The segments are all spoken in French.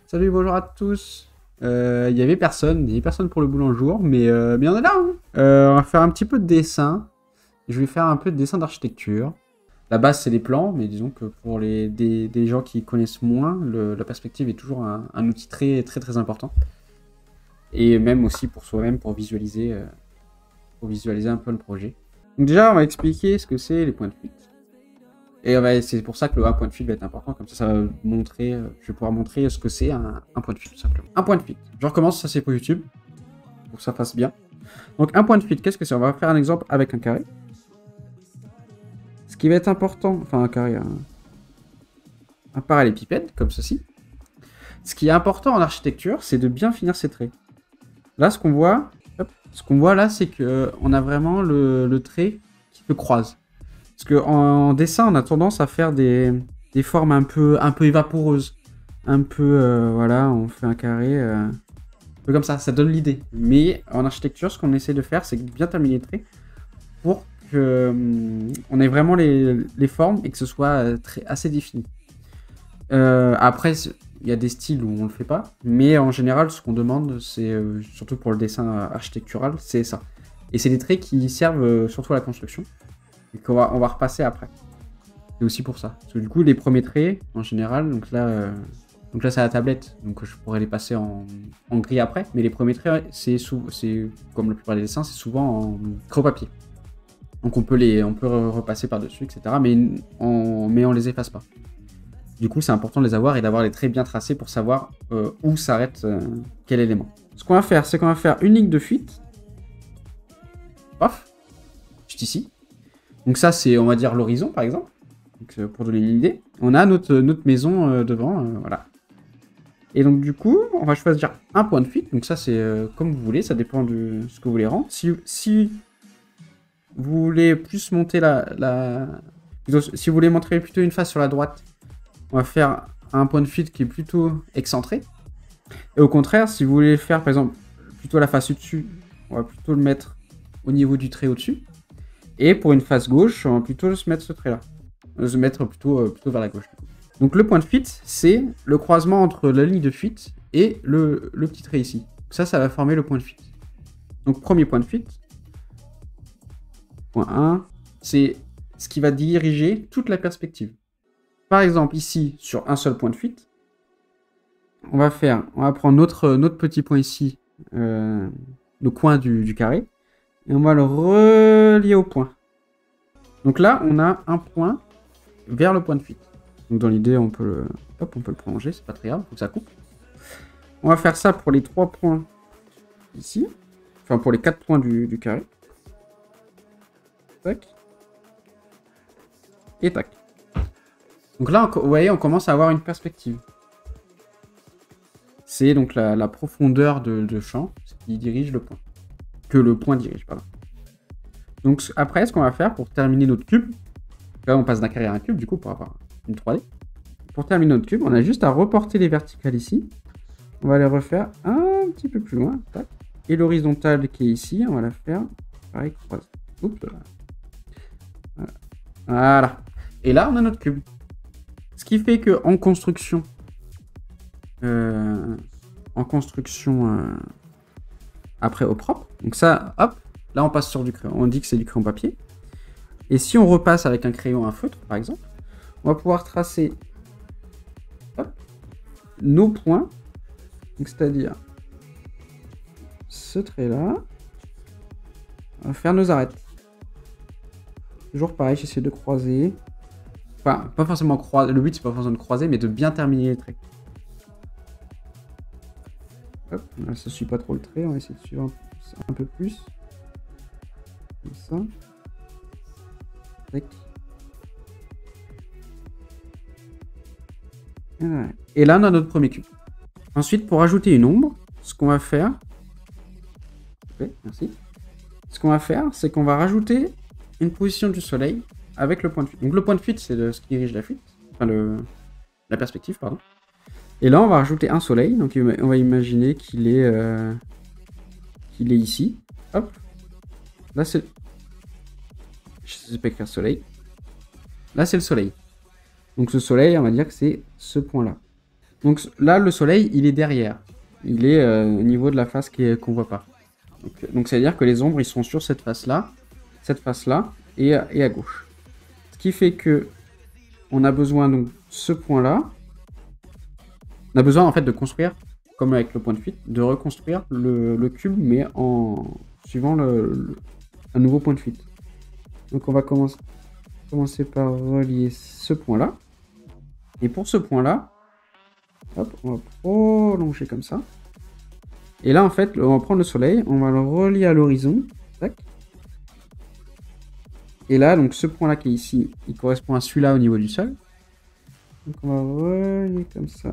Salut, bonjour à tous. Il y avait personne pour le boulot un jour, mais bien on est là. Hein. On va faire un petit peu de dessin. Je vais faire un peu de dessin d'architecture. La base, c'est les plans, mais disons que pour des gens qui connaissent moins, la perspective est toujours un outil très important. Et même aussi pour soi-même, pour visualiser un peu le projet. Donc déjà, on va expliquer ce que c'est les points de fuite. Et c'est pour ça que le 1 point de fuite va être important, comme ça va montrer, je vais pouvoir montrer ce que c'est un point de fuite, tout simplement. Un point de fuite. Je recommence, ça c'est pour YouTube, pour que ça fasse bien. Donc un point de fuite, qu'est-ce que c'est? On va faire un exemple avec un carré. Ce qui va être important, enfin un carré, un parallélépipède, comme ceci. Ce qui est important en architecture, c'est de bien finir ses traits. Là, ce qu'on voit, là, c'est qu'on a vraiment le trait qui se croise. Parce qu'en dessin, on a tendance à faire des formes un peu évaporeuses. Un peu, voilà, on fait un carré, un peu comme ça donne l'idée. Mais en architecture, ce qu'on essaie de faire, c'est de bien terminer les traits pour qu'on ait vraiment les formes et que ce soit assez défini. Après, il y a des styles où on le fait pas, mais en général, ce qu'on demande, c'est, surtout pour le dessin architectural, c'est ça. Et c'est des traits qui servent surtout à la construction. Et qu'on va repasser après. C'est aussi pour ça. Parce que du coup, les premiers traits, en général, donc là c'est la tablette. Donc je pourrais les passer en gris après. Mais les premiers traits, c'est comme la plupart des dessins, c'est souvent en gros papier. Donc on peut repasser par-dessus, etc. Mais on les efface pas. Du coup, c'est important de les avoir et d'avoir les traits bien tracés pour savoir où s'arrête quel élément. Ce qu'on va faire, c'est qu'on va faire une ligne de fuite. Paf, juste ici. Donc ça, c'est, on va dire, l'horizon, par exemple. Donc, pour donner une idée. On a notre maison devant, voilà. Et donc, du coup, on va choisir un point de fuite. Donc ça, c'est comme vous voulez, ça dépend de ce que vous voulez rendre. Si vous voulez plus monter si vous voulez montrer plutôt une face sur la droite, on va faire un point de fuite qui est plutôt excentré. Et au contraire, si vous voulez faire, par exemple, plutôt la face au-dessus, on va plutôt le mettre au niveau du trait au-dessus. Et pour une face gauche, on va plutôt se mettre ce trait-là. Se mettre plutôt vers la gauche. Donc le point de fuite, c'est le croisement entre la ligne de fuite et le petit trait ici. Ça va former le point de fuite. Donc premier point de fuite. Point 1, c'est ce qui va diriger toute la perspective. Par exemple, ici, sur un seul point de fuite, on va prendre notre petit point ici, le coin du carré, et on va le relier au point. Donc là, on a un point vers le point de fuite. Donc dans l'idée, on peut le prolonger, c'est pas très grave, faut que ça coupe. On va faire ça pour les 3 points ici. Enfin, pour les 4 points du carré. Tac. Et tac. Donc là, vous voyez, on commence à avoir une perspective. C'est donc la profondeur de champ qui dirige le point. Que le point dirige, pardon. Donc après, ce qu'on va faire pour terminer notre cube, là on passe d'un carré à un cube, du coup, pour avoir une 3D. Pour terminer notre cube, on a juste à reporter les verticales ici. On va les refaire un petit peu plus loin. Tac. Et l'horizontale qui est ici, on va la faire pareil, croisée. Oups là. Voilà. Et là, on a notre cube. Ce qui fait qu'en construction, après au propre, donc ça, hop, là on passe sur du crayon, on dit que c'est du crayon papier. Et si on repasse avec un crayon à feutre, par exemple, on va pouvoir tracer nos points, c'est-à-dire ce trait-là. On va faire nos arêtes. Toujours pareil, j'essaie de croiser. Enfin, pas forcément croiser, le but c'est pas forcément de croiser, mais de bien terminer les traits. Hop, là, ça suit pas trop le trait, on va essayer de suivre un peu plus. Comme ça. Tac. Voilà. Et là, on a notre premier cube. Ensuite, pour ajouter une ombre, ce qu'on va faire... Ok, merci. Ce qu'on va faire, c'est qu'on va rajouter une position du soleil avec le point de fuite. Donc le point de fuite, c'est ce qui dirige la fuite. Enfin, la perspective, pardon. Et là, on va rajouter un soleil. Donc on va imaginer qu'il est ici. Hop. Là, c'est... Je sais pas écrire soleil. Là, c'est le soleil. Donc ce soleil, on va dire que c'est ce point-là. Donc là, le soleil, il est derrière. Il est au niveau de la face qu'on voit pas. Donc ça veut dire que les ombres, ils sont sur cette face-là et à gauche. Ce qui fait que on a besoin donc ce point-là. On a besoin en fait de construire, comme avec le point de fuite, de reconstruire le cube, mais en suivant un nouveau point de fuite. Donc on va commencer par relier ce point-là. Et pour ce point-là, hop, on va prolonger comme ça. Et là, en fait, on va prendre le soleil, on va le relier à l'horizon. Tac. Et là, donc ce point-là qui est ici, il correspond à celui-là au niveau du sol. Donc on va relier comme ça.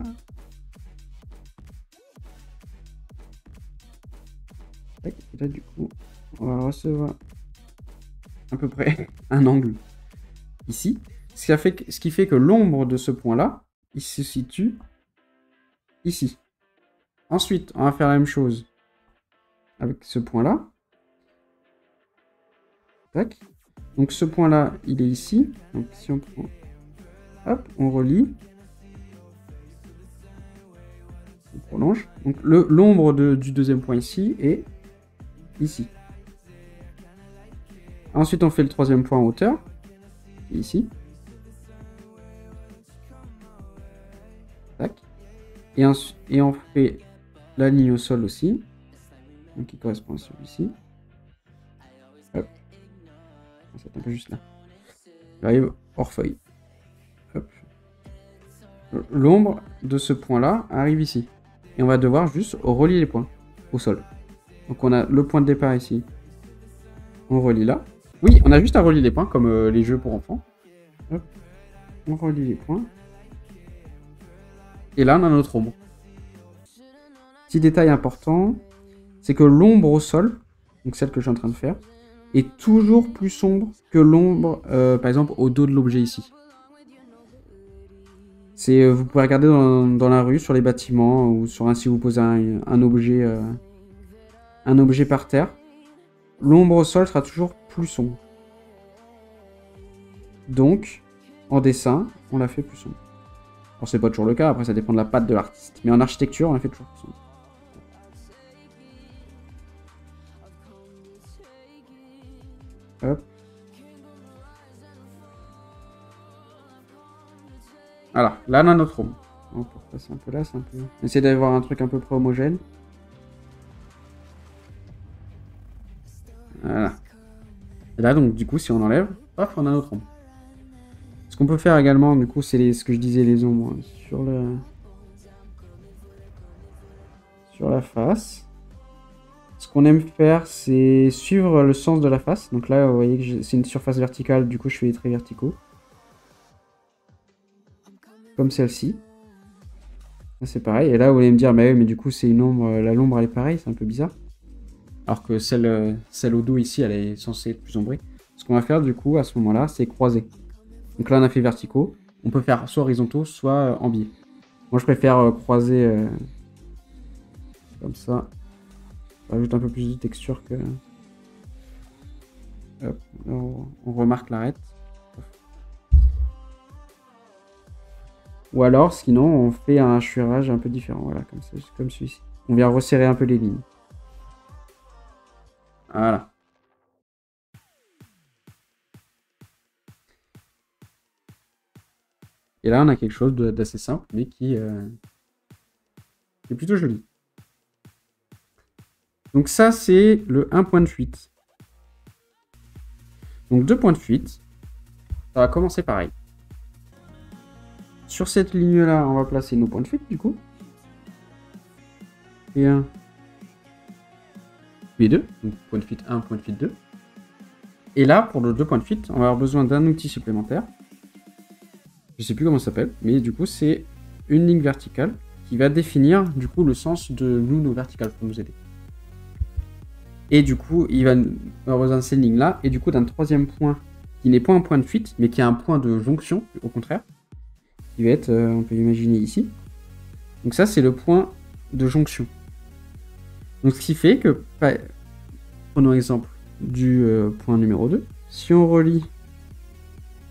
Tac. Et là, du coup, on va recevoir à peu près un angle ici. Ce qui fait que l'ombre de ce point-là, il se situe ici. Ensuite, on va faire la même chose avec ce point-là. Tac. Donc ce point-là, il est ici. Donc si on prend... Hop, on relie. On prolonge. Donc l'ombre du deuxième point ici est ici. Ensuite, on fait le troisième point en hauteur. Qui est ici. Tac. Et on fait la ligne au sol aussi. Donc qui correspond à celui-ci. Hop. Ça tombe juste là. J'arrive hors feuille. Hop. L'ombre de ce point-là arrive ici. Et on va devoir juste relier les points au sol. Donc on a le point de départ ici. On relie là. Oui, on a juste à relier les points comme les jeux pour enfants. Hop. On relie les points. Et là, on a notre ombre. Petit détail important, c'est que l'ombre au sol, donc celle que je suis en train de faire, est toujours plus sombre que l'ombre, par exemple, au dos de l'objet ici. Vous pouvez regarder dans la rue, sur les bâtiments, ou si vous posez un objet par terre, l'ombre au sol sera toujours plus sombre. Donc, en dessin, on la fait plus sombre. Alors, c'est pas toujours le cas, après ça dépend de la patte de l'artiste. Mais en architecture, on la fait toujours plus sombre. Hop. Voilà, là on a notre ombre. On peut passer un peu là, c'est un peu... Essayer d'avoir un truc un peu près homogène. Voilà. Et là donc du coup si on enlève, hop, on a notre ombre. Ce qu'on peut faire également, du coup, c'est ce que je disais, les ombres sur la face. Ce qu'on aime faire, c'est suivre le sens de la face. Donc là, vous voyez que c'est une surface verticale, du coup, je fais des traits verticaux. Comme celle-ci. C'est pareil. Et là, vous allez me dire, mais du coup, c'est une ombre. L'ombre, elle est pareille, c'est un peu bizarre. Alors que celle au dos ici, elle est censée être plus ombrée. Ce qu'on va faire, du coup, à ce moment-là, c'est croiser. Donc là, on a fait verticaux. On peut faire soit horizontaux, soit en biais. Moi, je préfère croiser comme ça. Ça rajoute un peu plus de texture que... Hop, là, on remarque l'arête. Ou alors, sinon, on fait un hachurage un peu différent. Voilà, comme celui-ci. On vient resserrer un peu les lignes. Voilà. Et là, on a quelque chose d'assez simple, mais qui est plutôt joli. Donc ça, c'est le 1 point de fuite. Donc 2 points de fuite. Ça va commencer pareil. Sur cette ligne-là, on va placer nos points de fuite, du coup. Et 1. Puis 2. Donc point de fuite 1, point de fuite 2. Et là, pour le 2 points de fuite, on va avoir besoin d'un outil supplémentaire. Je sais plus comment ça s'appelle, mais du coup, c'est une ligne verticale qui va définir, du coup, le sens de nos verticales pour nous aider. Et du coup, il va avoir besoin de ces lignes-là, et du coup, d'un troisième point, qui n'est pas un point de fuite, mais qui est un point de jonction, au contraire, qui va être, on peut l'imaginer ici. Donc ça, c'est le point de jonction. Donc ce qui fait que, prenons l'exemple du point numéro 2, si on relie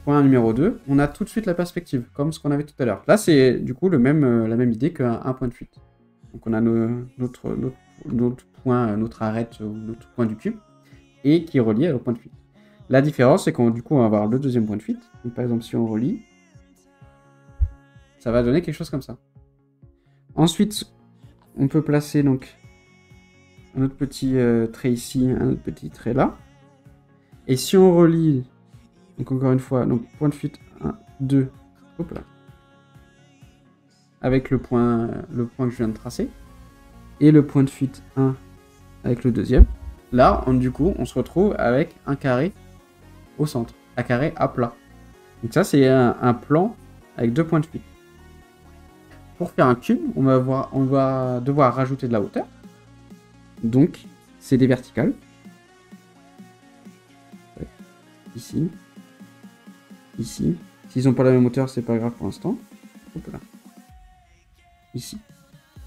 point numéro 2, on a tout de suite la perspective, comme ce qu'on avait tout à l'heure. Là, c'est du coup la même idée qu'un point de fuite. Donc on a notre point, notre arête ou notre point du cube, et qui est relié au point de fuite. La différence, c'est qu'on du coup on va avoir le deuxième point de fuite. Donc, par exemple, si on relie, ça va donner quelque chose comme ça. Ensuite, on peut placer donc un autre petit trait ici, un autre petit trait là. Et si on relie, donc encore une fois, donc point de fuite 1, 2, hop là, avec le point que je viens de tracer, et le point de fuite 1 avec le deuxième, là, du coup, on se retrouve avec un carré au centre, un carré à plat. Donc ça, c'est un plan avec 2 points de fuite. Pour faire un cube, on va devoir rajouter de la hauteur. Donc, c'est des verticales. Ici. Ici. S'ils n'ont pas la même hauteur, c'est pas grave pour l'instant. Hop là. Ici.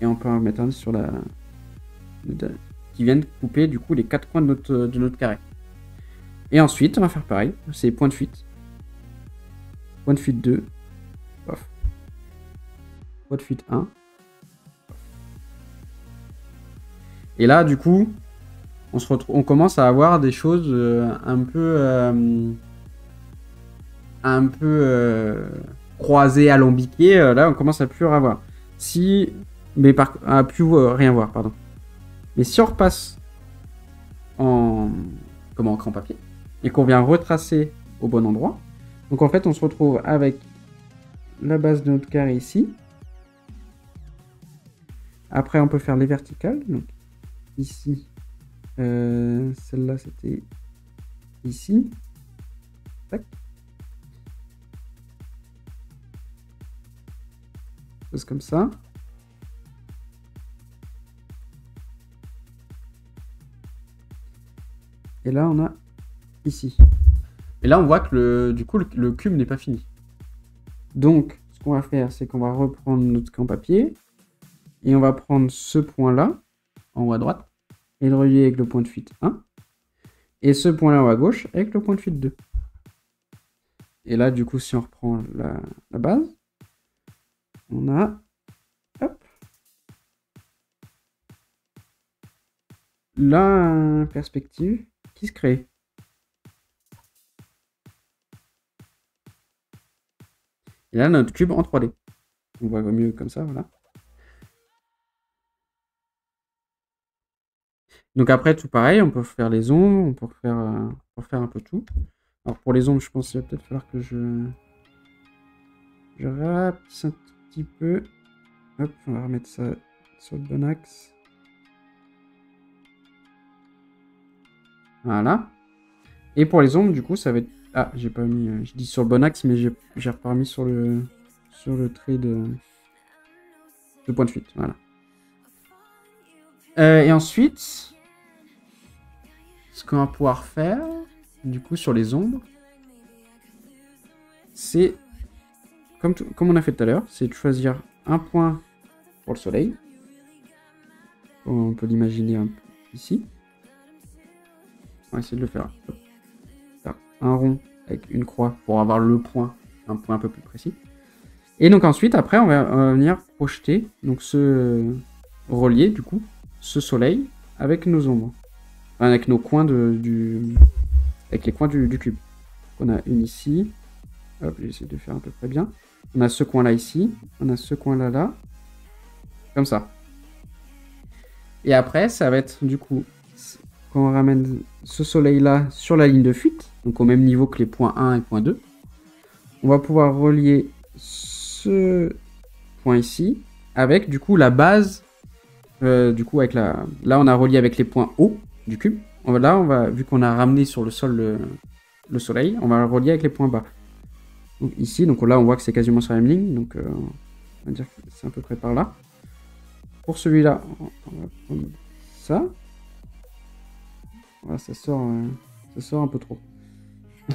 Et on peut en mettre un sur la... qui viennent couper, du coup, les 4 coins de notre carré. Et ensuite, on va faire pareil. C'est point de fuite. Point de fuite 2. Pof. Point de fuite 1. Et là, du coup, on commence à avoir des choses un peu croisées, alambiquées. Là, on commence à plus avoir. À plus rien voir, pardon. Mais si on repasse en cran papier et qu'on vient retracer au bon endroit, donc en fait, on se retrouve avec la base de notre carré ici. Après, on peut faire les verticales. Donc, ici, celle-là, c'était ici. Tac. Chose comme ça. Et là, on a ici. Et là, on voit que du coup, le cube n'est pas fini. Donc, ce qu'on va faire, c'est qu'on va reprendre notre camp papier. Et on va prendre ce point-là, en haut à droite, et le relier avec le point de fuite 1. Et ce point-là en haut à gauche, avec le point de fuite 2. Et là, du coup, si on reprend la base, on a... Hop. La perspective qui se crée. Et là, notre cube en 3D. On voit mieux comme ça, voilà. Donc après, tout pareil, on peut faire les ombres, on peut faire un peu tout. Alors pour les ombres, je pense qu'il va peut-être falloir que je rapetisse un petit peu. Hop, on va remettre ça sur le bon axe. Voilà. Et pour les ombres, du coup, ça va être... Ah, j'ai pas mis... je dis sur le bon axe, mais j'ai pas mis sur le trait de point de fuite. Voilà. Et ensuite, ce qu'on va pouvoir faire, du coup, sur les ombres, c'est, comme on a fait tout à l'heure, c'est de choisir un point pour le soleil. On peut l'imaginer un peu ici. On va essayer de le faire. Un rond avec une croix pour avoir un point un peu plus précis. Et donc ensuite, après, on va venir projeter, donc relier, du coup, ce soleil avec nos ombres. Enfin, avec nos coins avec les coins du cube. On a une ici. Hop, j'essaie de faire à peu près bien. On a ce coin-là ici. On a ce coin-là, là. Comme ça. Et après, ça va être, du coup, quand on ramène ce soleil-là sur la ligne de fuite, donc au même niveau que les points 1 et point 2, on va pouvoir relier ce point ici avec, du coup, la base. Du coup, avec là, on a relié avec les points hauts du cube. Vu qu'on a ramené sur le sol le soleil, on va le relier avec les points bas. Donc ici, donc là, on voit que c'est quasiment sur la même ligne. Donc, on va dire que c'est à peu près par là. Pour celui-là, on va prendre ça. Voilà, ça sort un peu trop.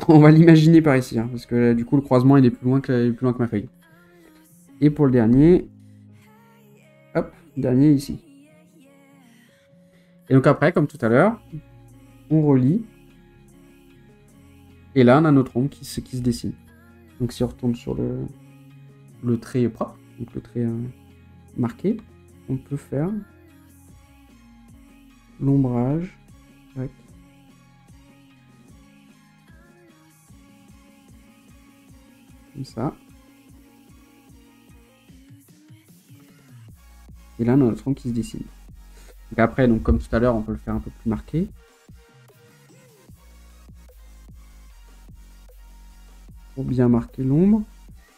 On va l'imaginer par ici, hein, parce que du coup, le croisement, il est plus loin que ma feuille. Et pour le dernier, hop, dernier ici. Et donc après, comme tout à l'heure, on relie. Et là, on a notre ombre qui se dessine. Donc si on retourne sur le trait propre, donc le trait marqué, on peut faire l'ombrage. Comme ça. Et là, on a notre tronc qui se dessine. Donc après, donc comme tout à l'heure, on peut le faire un peu plus marqué. Pour bien marquer l'ombre.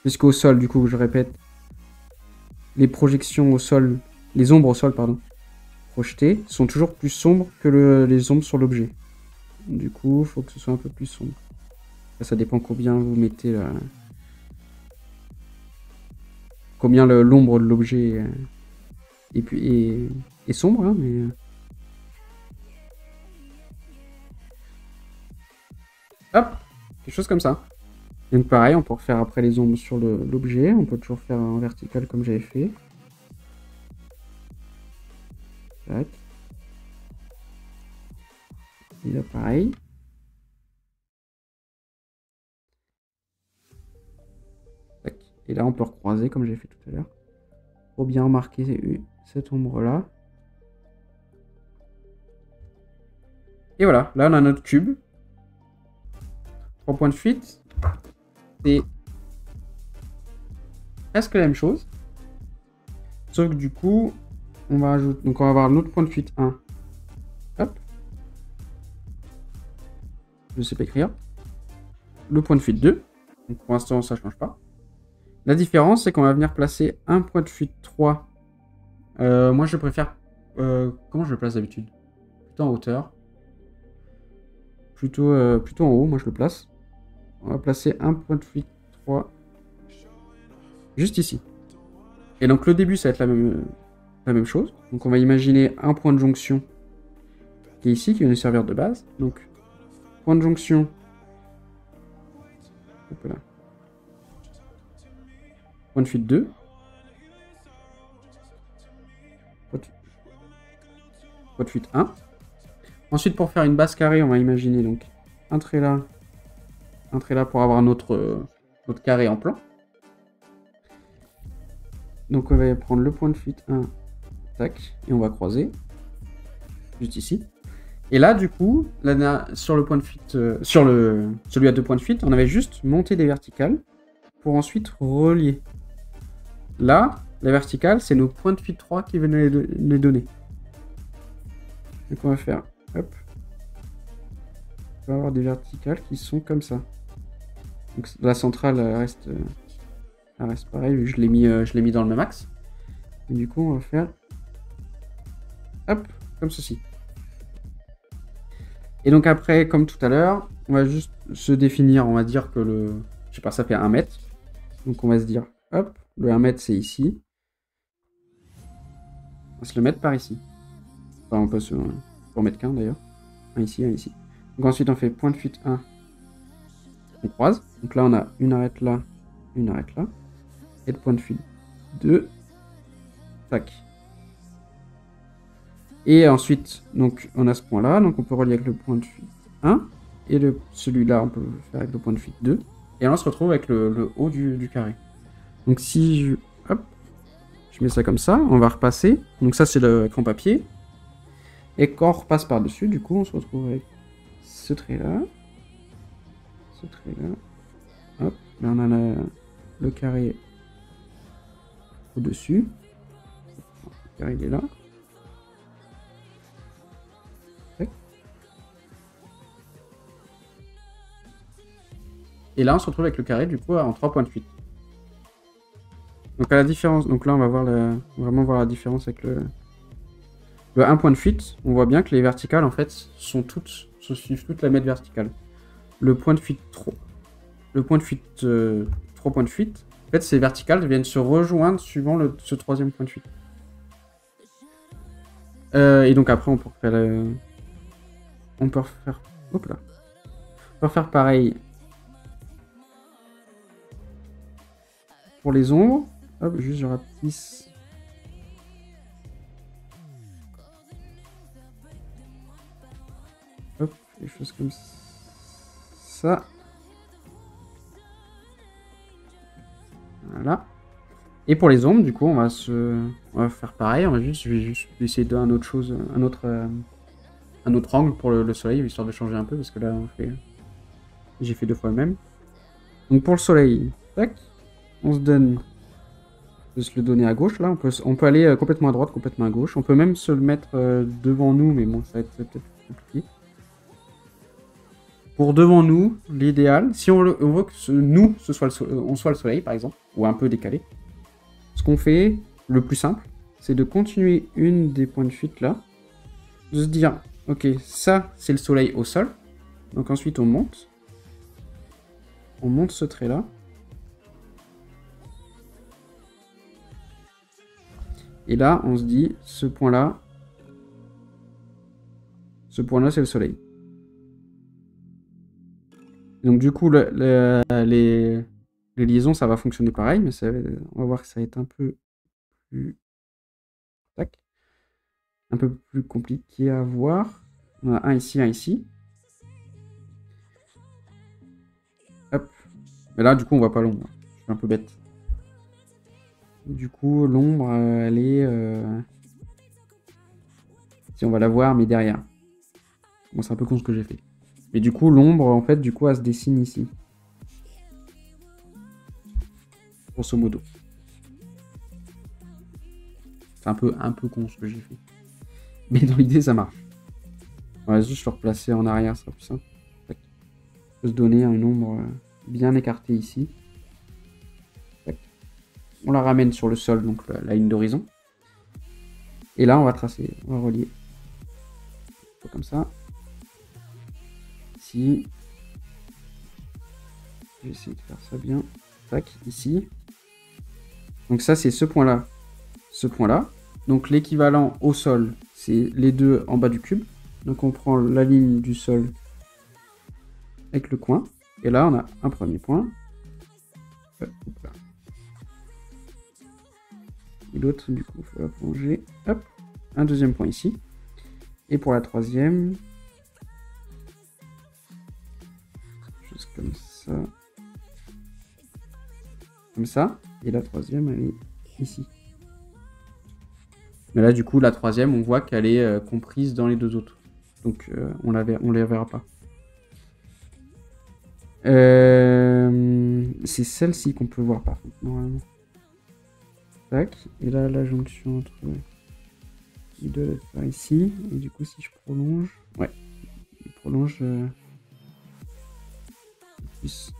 Jusqu'au sol, du coup, je répète, les projections au sol, les ombres au sol, pardon, projetées, sont toujours plus sombres que les ombres sur l'objet. Du coup, il faut que ce soit un peu plus sombre. Ça dépend combien vous mettez combien l'ombre de l'objet est sombre, hein, mais... Hop, quelque chose comme ça. Donc pareil, on peut refaire après les ombres sur l'objet. On peut toujours faire en vertical comme j'avais fait. Tac. Et là pareil. Tac. Et là on peut recroiser comme j'ai fait tout à l'heure. Pour bien remarquer cette ombre-là. Et voilà, là on a notre cube. 3 points de fuite. C'est presque la même chose. Sauf que du coup, on va ajouter. Donc on va avoir notre point de fuite 1. Hop. Je sais pas écrire. Le point de fuite 2. Donc pour l'instant, ça change pas. La différence, c'est qu'on va venir placer un point de fuite 3. Moi, je préfère... comment je le place d'habitude? Plutôt en hauteur. Plutôt en haut, moi je le place. On va placer un point de fuite 3. Juste ici. Et donc le début, ça va être la même chose. Donc on va imaginer un point de jonction qui est ici, qui va nous servir de base. Donc, point de jonction. Hop là. Point de fuite 2. Point de fuite 1. Ensuite, pour faire une base carrée, on va imaginer donc un trait là pour avoir notre carré en plan. Donc on va prendre le point de fuite 1, tac, et on va croiser, juste ici. Et là, du coup, là, sur le point de fuite, celui à 2 points de fuite, on avait juste monté des verticales pour ensuite relier. Là, la verticale, c'est nos points de fuite 3 qui venaient les donner. Donc on va faire, hop, on va avoir des verticales qui sont comme ça. Donc la centrale reste pareil, vu que je l'ai mis dans le même axe. Et du coup, on va faire, hop, comme ceci. Et donc après, comme tout à l'heure, on va juste se définir, on va dire que je sais pas, ça fait 1 mètre. Donc on va se dire, hop, le 1 mètre c'est ici. On va se le mettre par ici. Enfin, on peut en mettre qu'un d'ailleurs. Un ici, un ici. Donc ensuite on fait point de fuite 1. On croise. Donc là on a une arête là, une arête là. Et de point de fuite 2. Tac. Et ensuite, donc on a ce point là, donc on peut relier avec le point de fuite 1. Et celui-là, on peut le faire avec le point de fuite 2. Et là on se retrouve avec le haut du carré. Donc si je... Hop. Je mets ça comme ça, on va repasser. Donc ça c'est l'écran papier. Et quand on repasse par-dessus, du coup on se retrouve avec ce trait-là. Ce trait-là. Hop. Là on a le carré au-dessus. Le carré il est là. Et là on se retrouve avec le carré du coup en 3 points de fuite. Donc à la différence, donc là on va vraiment voir la différence avec le 1 point de fuite. On voit bien que les verticales en fait suivent toutes la mètre verticale. Le point de fuite 3, le point de fuite 3 points de fuite, en fait ces verticales viennent se rejoindre suivant ce 3e point de fuite. Et donc après on peut refaire, hop là, on peut refaire pareil pour les ombres. Hop, juste je rapetisse. Hop, des choses comme ça. Et pour les ombres, du coup, on va faire pareil. Je vais juste essayer d'un autre chose, un autre angle pour le soleil, histoire de changer un peu, parce que là, j'ai fait 2 fois le même. Donc pour le soleil, tac, on se donne, on peut se le donner à gauche, là, on peut aller complètement à droite, complètement à gauche. On peut même se le mettre devant nous, mais bon, ça va être peut-être compliqué. Pour devant nous, l'idéal, si on veut que nous, on soit le soleil, par exemple, ou un peu décalé, ce qu'on fait, le plus simple, c'est de continuer une des points de fuite là, de se dire, ok, ça, c'est le soleil au sol. Donc ensuite, on monte ce trait là. Et là, on se dit, ce point-là, c'est le soleil. Donc du coup, les liaisons, ça va fonctionner pareil, mais on va voir que ça va être un peu plus... Tac. Un peu plus compliqué à voir. On a un ici, un ici. Hop. Mais là, du coup, on voit pas l'ombre. Je suis un peu bête. Du coup, l'ombre, elle est... Si on va la voir, mais derrière. Bon, c'est un peu con ce que j'ai fait. Mais du coup, l'ombre, en fait, du coup, elle se dessine ici. Grosso modo. C'est un peu con ce que j'ai fait. Mais dans l'idée, ça marche. On va juste le replacer en arrière, ça sera plus simple. On peut se donner une ombre bien écartée ici. On la ramène sur le sol, donc la ligne d'horizon. Et là, on va tracer, on va relier. Comme ça. Ici. Je vais essayer de faire ça bien. Tac, ici. Donc ça, c'est ce point-là. Ce point-là. Donc l'équivalent au sol, c'est les deux en bas du cube. Donc on prend la ligne du sol avec le coin. Et là, on a un premier point. Et l'autre, du coup, il faut la plonger. Hop, un deuxième point ici. Et pour la troisième, juste comme ça. Comme ça. Et la troisième, elle est ici. Mais là, du coup, la troisième, on voit qu'elle est comprise dans les deux autres. Donc, on les verra pas. C'est celle-ci qu'on peut voir, par contre, normalement. Tac. Et là, la jonction entre les deux, elle va ici. Et du coup, si je prolonge... Ouais. Je prolonge... plus...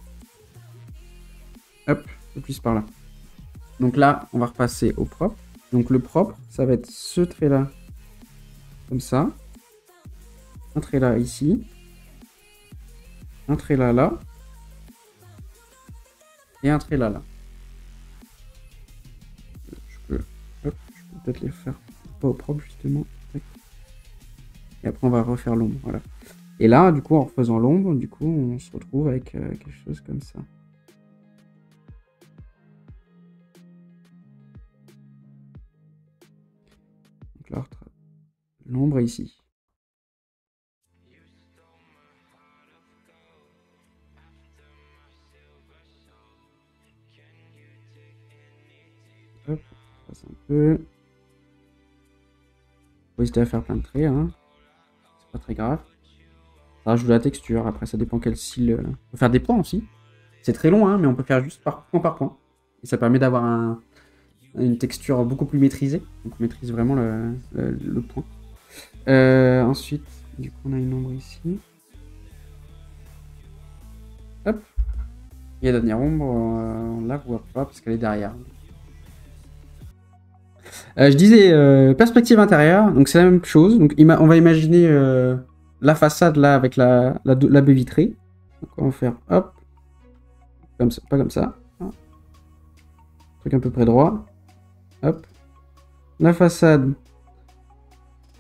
Hop, plus par là. Donc là, on va repasser au propre. Donc le propre, ça va être ce trait-là, comme ça. Un trait là, ici. Un trait là, là. Et un trait là, là. Je peux peut-être les faire pas au propre, justement. Et après, on va refaire l'ombre, voilà. Et là, du coup, en refaisant l'ombre, du coup, on se retrouve avec quelque chose comme ça. Donc là, l'ombre est ici. Hop, on passe un peu. Faut hésiter à faire plein de traits, hein. C'est pas très grave. Ça rajoute de la texture, après ça dépend quel style. On peut faire des points aussi. C'est très long, hein, mais on peut faire juste par point. Et ça permet d'avoir une texture beaucoup plus maîtrisée. Donc on maîtrise vraiment le point. Ensuite, du coup, on a une ombre ici. Hop. Et la dernière ombre, on la voit pas parce qu'elle est derrière. Je disais perspective intérieure, donc c'est la même chose. Donc on va imaginer la façade là avec la baie vitrée. Donc on va faire hop, comme ça, pas comme ça. Truc à peu près droit. Hop. La façade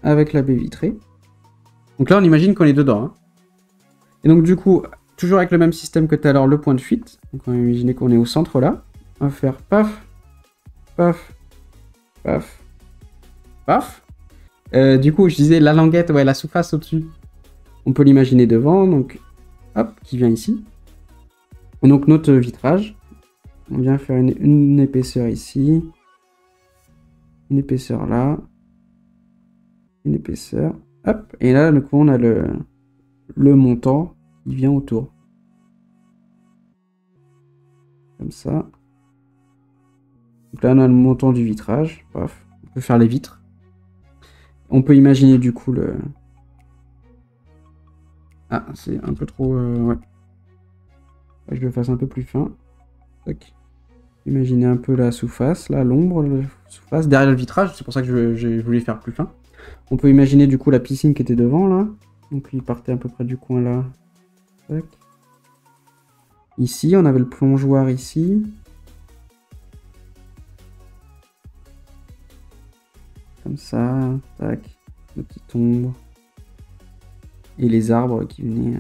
avec la baie vitrée. Donc là on imagine qu'on est dedans. Hein. Et donc du coup, toujours avec le même système que tout à l'heure, le point de fuite. Donc on va imaginer qu'on est au centre là. On va faire paf, paf, paf, paf. Du coup, je disais la languette, ouais, la sous-face au-dessus. On peut l'imaginer devant, donc hop, qui vient ici. Donc notre vitrage, On vient faire une épaisseur ici. Une épaisseur là. Une épaisseur. Hop. Et là, du coup, on a le montant qui vient autour. Comme ça. Donc là, on a le montant du vitrage. Paf. On peut faire les vitres. On peut imaginer du coup le... Ah, c'est un peu trop... ouais. Je le fasse un peu plus fin. Tac. Imaginez un peu la sous-face, là, l'ombre, la sous-face, derrière le vitrage, c'est pour ça que je voulais faire plus fin. On peut imaginer du coup la piscine qui était devant, là. Donc il partait à peu près du coin là. Tac. Ici, on avait le plongeoir ici. Comme ça, tac. La petite ombre. Et les arbres qui venaient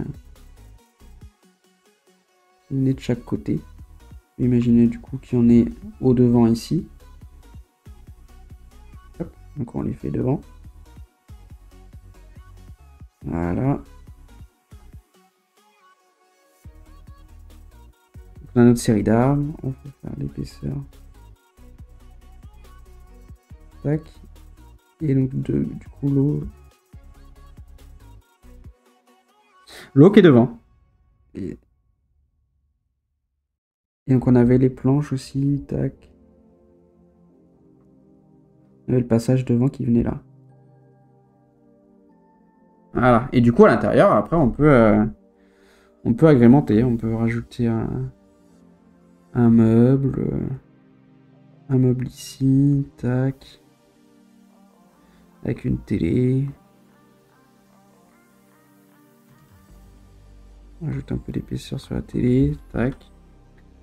de chaque côté. Imaginez du coup qu'il y en ait au devant ici. Hop, donc on les fait devant. Voilà. On a notre série d'arbres. On peut faire l'épaisseur. Tac. Et donc du coup l'eau. L'eau qui est devant. Et donc on avait les planches aussi. Tac. On avait le passage devant qui venait là. Voilà. Et du coup à l'intérieur, après on peut agrémenter. On peut rajouter un meuble. Un meuble ici. Tac. Avec une télé. On rajoute un peu d'épaisseur sur la télé. Tac.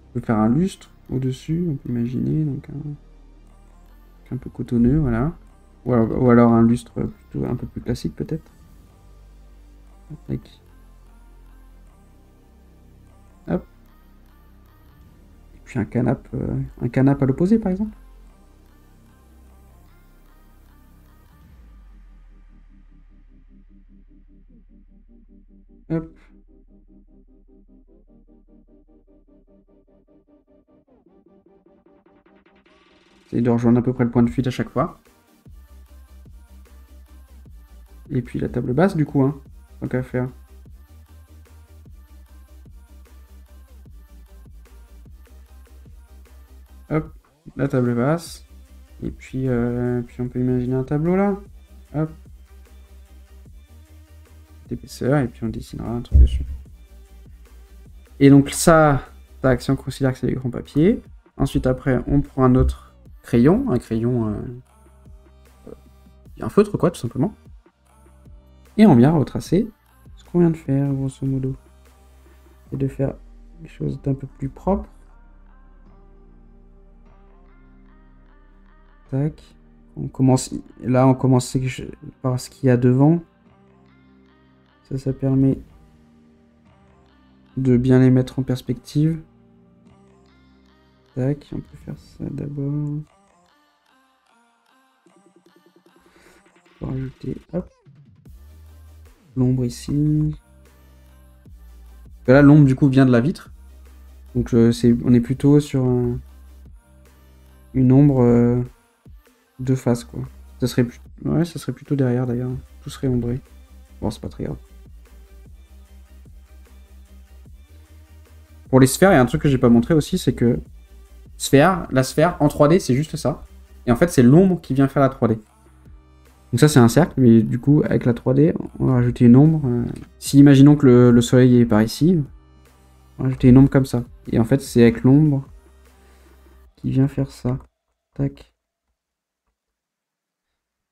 On peut faire un lustre au-dessus, on peut imaginer. Donc un peu cotonneux, voilà. Ou alors un lustre plutôt un peu plus classique peut-être. Tac. Hop. Et puis un canapé à l'opposé par exemple. Hop. Essayez de rejoindre à peu près le point de fuite à chaque fois. Et puis la table basse du coup, hein. Tant qu'à faire. Hop, la table basse. Et puis on peut imaginer un tableau là. Hop. D'épaisseur, et puis on dessinera un truc dessus. Et donc ça, tac, si on considère que c'est du grand papier. Ensuite après, on prend un autre crayon, un feutre quoi, tout simplement. Et on vient retracer ce qu'on vient de faire, grosso modo. Et de faire quelque chose d'un peu plus propre. Tac. On commence par ce qu'il y a devant. Ça permet de bien les mettre en perspective. Tac, on peut faire ça d'abord. On va rajouter, hop, l'ombre ici. Là, l'ombre du coup vient de la vitre. Donc on est plutôt sur une ombre de face quoi. Ça serait plutôt derrière d'ailleurs. Tout serait ombré. Bon, c'est pas très grave. Pour les sphères, il y a un truc que j'ai pas montré aussi, c'est que la sphère en 3D, c'est juste ça. Et en fait, c'est l'ombre qui vient faire la 3D. Donc ça, c'est un cercle, mais du coup, avec la 3D, on va rajouter une ombre. Si imaginons que le soleil est par ici, on va rajouter une ombre comme ça. Et en fait, c'est avec l'ombre qui vient faire ça. Tac.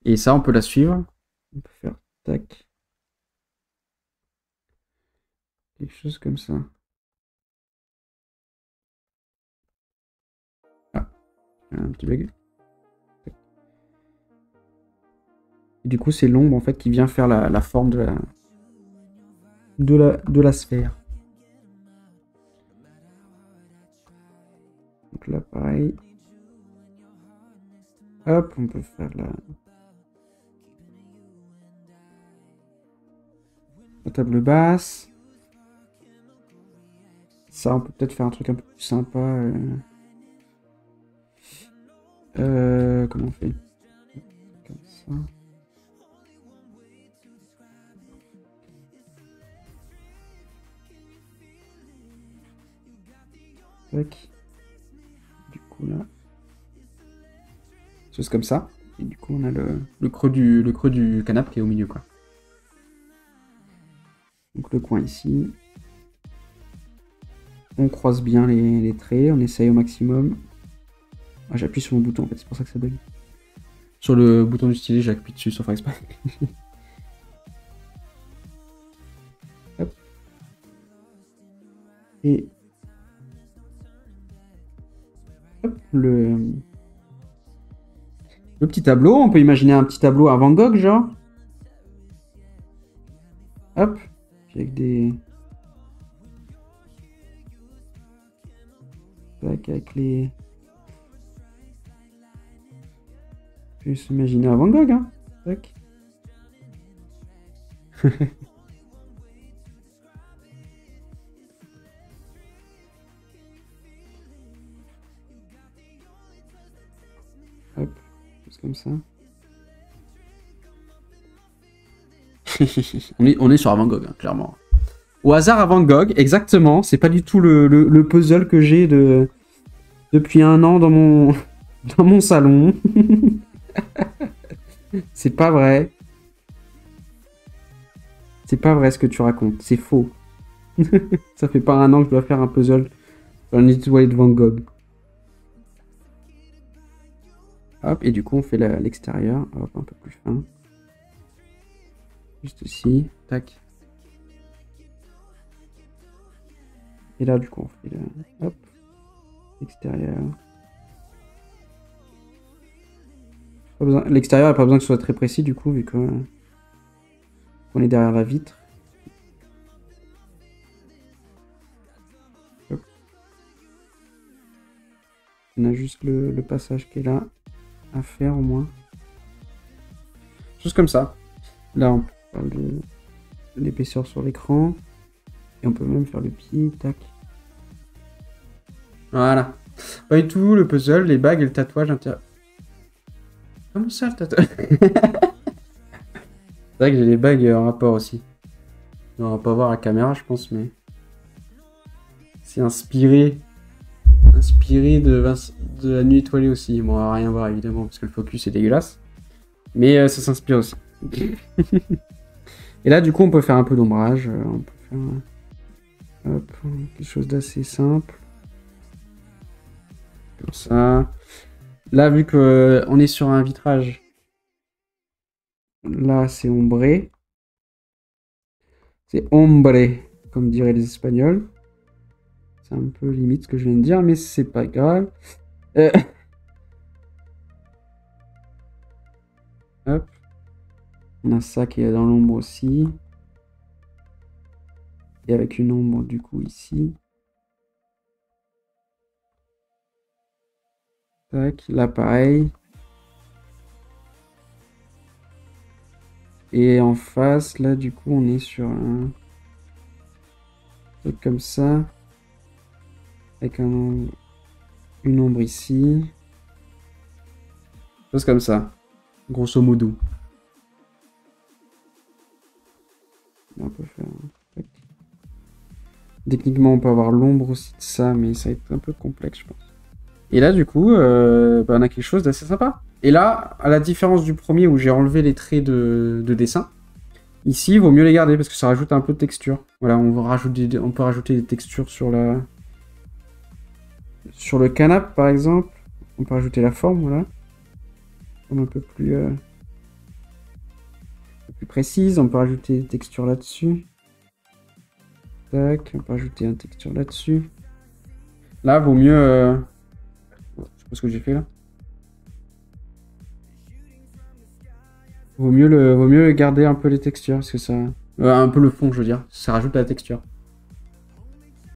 Et ça, on peut la suivre. On peut faire tac. Quelque chose comme ça. Ah, un petit bug. Et du coup, c'est l'ombre en fait qui vient faire la forme de la sphère. Donc là, pareil. Hop, on peut faire la table basse. Ça, on peut peut-être faire un truc un peu plus sympa. Comment on fait? Comme ça. Tac. Du coup là. Chose comme ça. Et du coup on a le creux du canapé qui est au milieu quoi. Donc le coin ici. On croise bien les traits, on essaye au maximum. Ah, j'appuie sur mon bouton en fait, c'est pour ça que ça bug. Sur le bouton du stylet, j'appuie dessus sans faire exprès. Hop. Et hop, le petit tableau, on peut imaginer un petit tableau à Van Gogh, genre. Hop, puis avec des... Tac, avec les... Je vais s'imaginer à Van Gogh, hein. Tac. Hop, juste comme ça. on est sur un Van Gogh, hein, clairement. Au hasard à Van Gogh, exactement. C'est pas du tout le puzzle que j'ai depuis un an dans mon salon. C'est pas vrai. C'est pas vrai ce que tu racontes. C'est faux. Ça fait pas un an que je dois faire un puzzle sur un étoilé de Van Gogh. Hop, et du coup on fait l'extérieur. Hop, un peu plus fin. Juste ici. Tac. Et là du coup on fait hop. L'extérieur. L'extérieur n'a pas besoin que ce soit très précis du coup vu qu'on est derrière la vitre. Hop. On a juste le passage qui est là à faire au moins. Juste comme ça. Là on parle de l'épaisseur sur l'écran. Et on peut même faire le pied. Tac. Voilà. Pas du tout le puzzle, les bagues et le tatouage intérieur. Comment ça le tatouage? C'est vrai que j'ai les bagues en rapport aussi. On va pas voir la caméra je pense mais... C'est inspiré de la nuit étoilée aussi. Bon on va rien voir évidemment parce que le focus est dégueulasse. Mais ça s'inspire aussi. Et là du coup on peut faire un peu d'ombrage. On peut faire hop, quelque chose d'assez simple. Comme ça. Là, vu qu'on est sur un vitrage, là, c'est ombré. C'est ombré, comme diraient les Espagnols. C'est un peu limite ce que je viens de dire, mais c'est pas grave. Hop. On a ça qui est dans l'ombre aussi. Et avec une ombre, du coup, ici. Tac, là pareil. Et en face, là du coup, on est sur un truc comme ça. Avec une ombre ici. Chose comme ça. Grosso modo. On peut faire... Tac. Techniquement, on peut avoir l'ombre aussi de ça, mais ça va être un peu complexe, je pense. Et là, du coup, on a quelque chose d'assez sympa. Et là, à la différence du premier où j'ai enlevé les traits de dessin, ici, il vaut mieux les garder parce que ça rajoute un peu de texture. Voilà, on peut rajouter des textures sur le canapé, par exemple. On peut rajouter la forme, voilà. Forme un peu plus précise. On peut rajouter des textures là-dessus. Tac, on peut rajouter une texture là-dessus. Là, vaut mieux... Je sais pas ce que j'ai fait là. Vaut mieux garder un peu les textures, parce que ça... un peu le fond, je veux dire. Ça rajoute la texture.